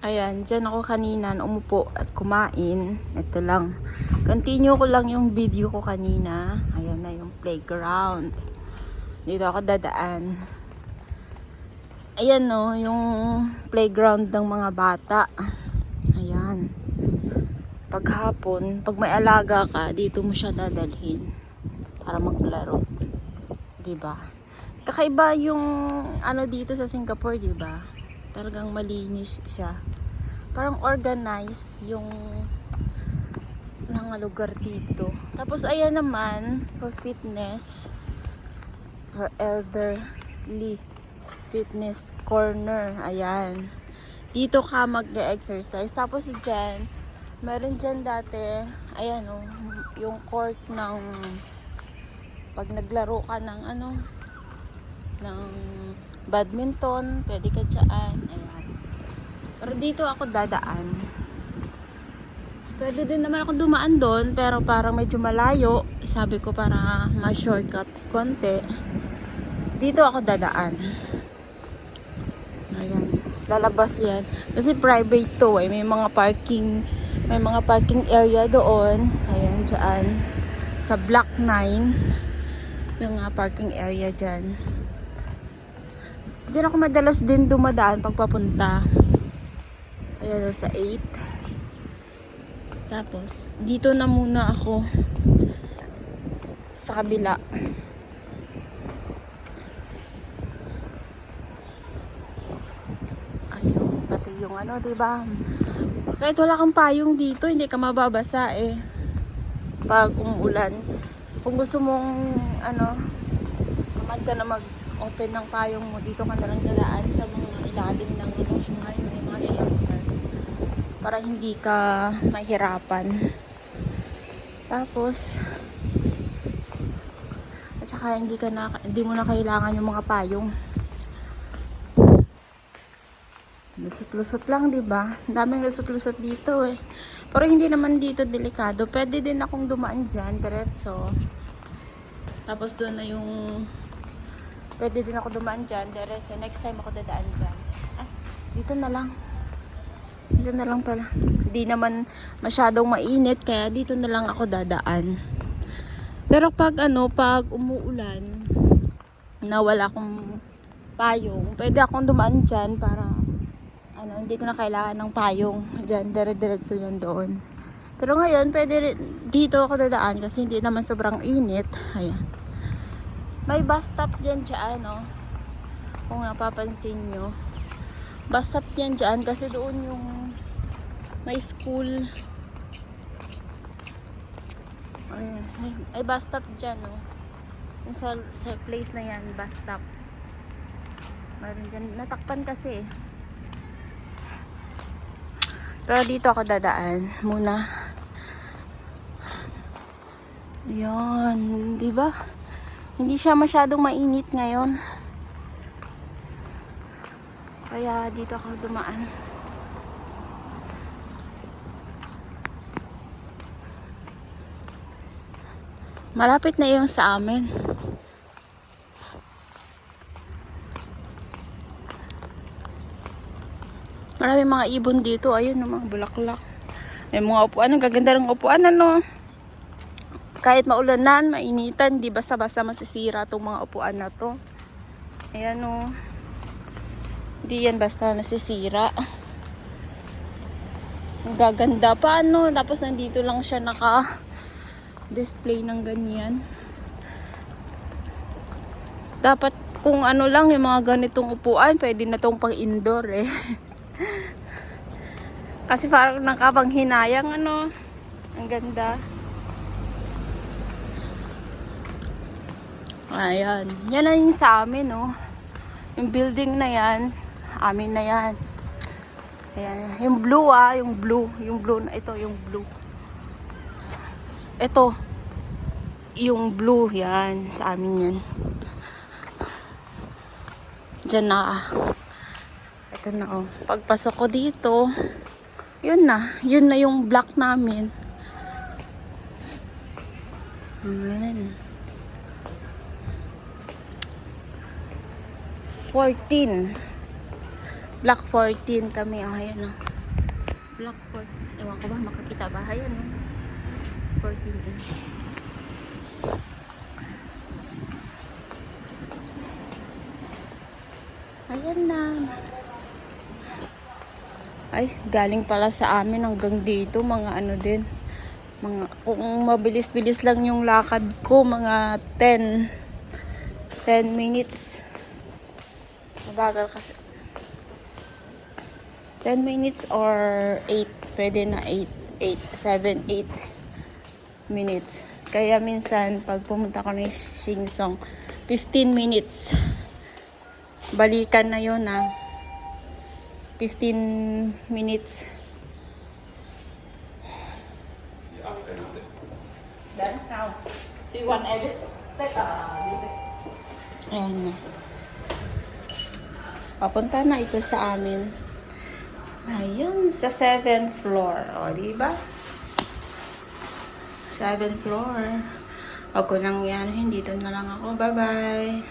Ayan, dyan ako kanina umupo at kumain. Ito lang. Continue ko lang yung video ko kanina. Ayan na yung playground. Dito ako dadaan. Ayan no, yung playground ng mga bata. Ayan. Paghapon, pag may alaga ka, dito mo siya dadalhin para maglaro. 'Di ba? Kakaiba yung ano dito sa Singapore, 'di ba? Talagang malinis siya. Parang organized yung mga lugar dito. Tapos ayan naman for fitness, for elderly fitness corner. Ayan. Dito ka mag-exercise. Tapos dyan, meron dyan dati, ayan o, yung court ng pag naglaro ka ng ano, ng badminton, pwede ka dyan. Ayan. Pero dito ako dadaan. Pwede din naman ako dumaan doon, pero parang medyo malayo. Sabi ko para ma-shortcut konti. Dito ako dadaan. Ayan. Lalabas yan. Kasi private to eh. May mga parking area doon. Ayan, dyan. Sa block 9. Yung mga parking area dyan. Diyan ako madalas din dumadaan pagpapunta. Ayan, sa 8. Tapos, dito na muna ako sa kabila. Ayun, pati yung ano, diba? Kahit wala kang payong dito, hindi ka mababasa eh. Pag umuulan. Kung gusto mong, ano, naman ka na mag-open ng payong mo, dito ka na lang dadaan sa mga ilalim ng mga shelter. Para hindi ka mahirapan. Tapos at saka hindi mo na kailangan yung mga payong. Lusot-lusot lang, 'di ba? Daming lusot-lusot dito eh. Pero hindi naman dito delikado. Pwede din akong dumaan diyan diretso. Tapos doon na yung pwede din ako dumaan diyan diretso. Next time ako dadaan diyan. Ah, dito na lang. Dito na lang pala. Hindi naman masyadong mainit kaya dito na lang ako dadaan. Pero pag umuulan na wala akong payong, pwede akong dumaan dyan para hindi ko na kailangan ng payong. Dyan, dire-diretso yun doon. Pero ngayon, pwede dito ako dadaan kasi hindi naman sobrang init. Ayan. May bus stop dyan dyan, no? Kung napapansin nyo. Bus stop yan dyan kasi doon yung may school. Ayun. Ay bus stop dyan, no? Yung sa place na yan, bus stop. Mayroon dyan. Natakpan kasi eh. Pero dito ako dadaan muna. Ayun. Diba? Hindi siya masyadong mainit ngayon. Kaya dito ako dumaan. Malapit na yung sa amin. Maraming mga ibon dito. Ayun, mga bulaklak. May mga upuan. Ang gaganda ng upuan, ano. Kahit maulanan, mainitan, di basta-basta masisira itong mga upuan na to. Ayan, o. Di yan basta nasisira. Ang gaganda pa, ano. Tapos nandito lang siya naka-display ng ganyan. Dapat kung ano lang, yung mga ganitong upuan, pwede na tong pang-indoor eh. Kasi parang nakapanghinayang, ano. Ang ganda. Ayan. Yan na yung sa amin, oh. Yung building na yan, amin na yan. Ayan. Yung blue, yung blue. Yung blue na ito, yung blue. Ito. Yung blue, yan. Sa amin yan. Diyan na, ito na, oh. Pagpasok ko dito, yun na yung block namin. Ayan. 14 Block 14 kami. Oh, ayan o. Block 14. Ewan ko ba, makakita ba? Ayan o. 14 eh. Ayan na. Ay, galing pala sa amin hanggang dito. Mga ano din. Kung mabilis-bilis lang yung lakad ko, mga 10 minutes. Mabagal kasi. 10 minutes or 8. Pwede na 7, 8 minutes. Kaya minsan, pag pumunta ko ng Shingsong, 15 minutes. Balikan na yun 15 minutes. She want every Ayan na. Papunta na ito sa amin. Ayun, sa 7th floor. O, diba? 7th floor. Ako nang yan. Dito na lang ako. Bye-bye.